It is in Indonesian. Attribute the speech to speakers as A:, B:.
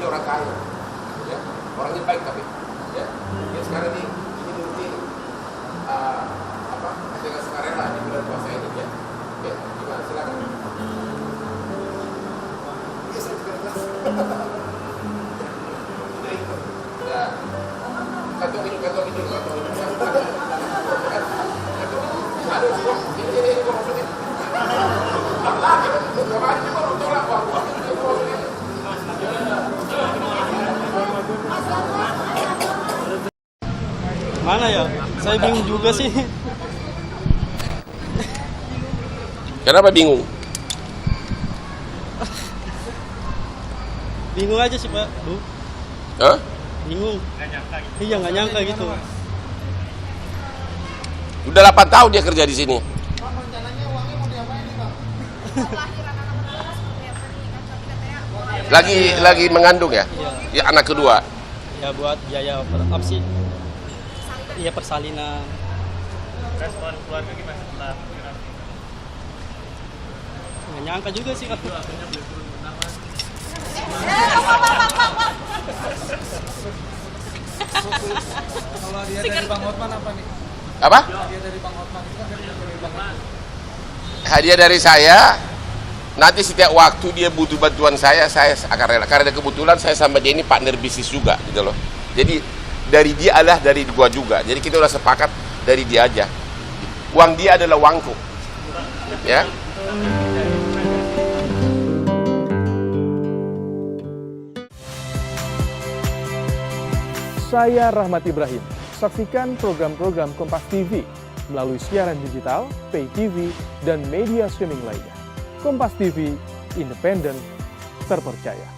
A: orang kaya, ya, orangnya baik tapi, ya, dia sekarang ini nurutin dengan sukarela di bulan puasa ini, ya, gimana silakan. Iya saya juga kelas. Ya, kantong minum. Aduh, ini kok maksudnya?
B: Mana ya? Saya bingung juga sih.
A: Kenapa bingung?
B: Bingung aja sih Pak.
A: Hah?
B: Bingung. Iya nggak nyangka gitu.
A: Udah 8 tahun dia kerja di sini.
C: Pak, rencananya uangnya mau diapain nih Pak?
A: Lagi mengandung ya?
B: Iya.
A: Ya anak kedua.
B: Ya buat biaya apa sih? Iya persalinan.
D: Respon keluarga gimana setelah viral?
B: Nggak nyangka juga sih Pak.
C: Kalau dia dari Bang Hotman apa nih?
A: Apa?
C: Dia dari Bang Hotman itu kan dari Bang Hotman.
A: Hadiah dari saya. Nanti setiap waktu dia butuh bantuan saya akan rela. Karena kebetulan saya sama dia ini partner bisnis juga, gitu loh. Jadi dari dia adalah dari gua juga. Jadi kita udah sepakat dari dia aja. Uang dia adalah uangku, ya.
E: Saya Rahmat Ibrahim. Saksikan program-program Kompas TV melalui siaran digital, pay TV, dan media streaming lainnya. Kompas TV, independen, terpercaya.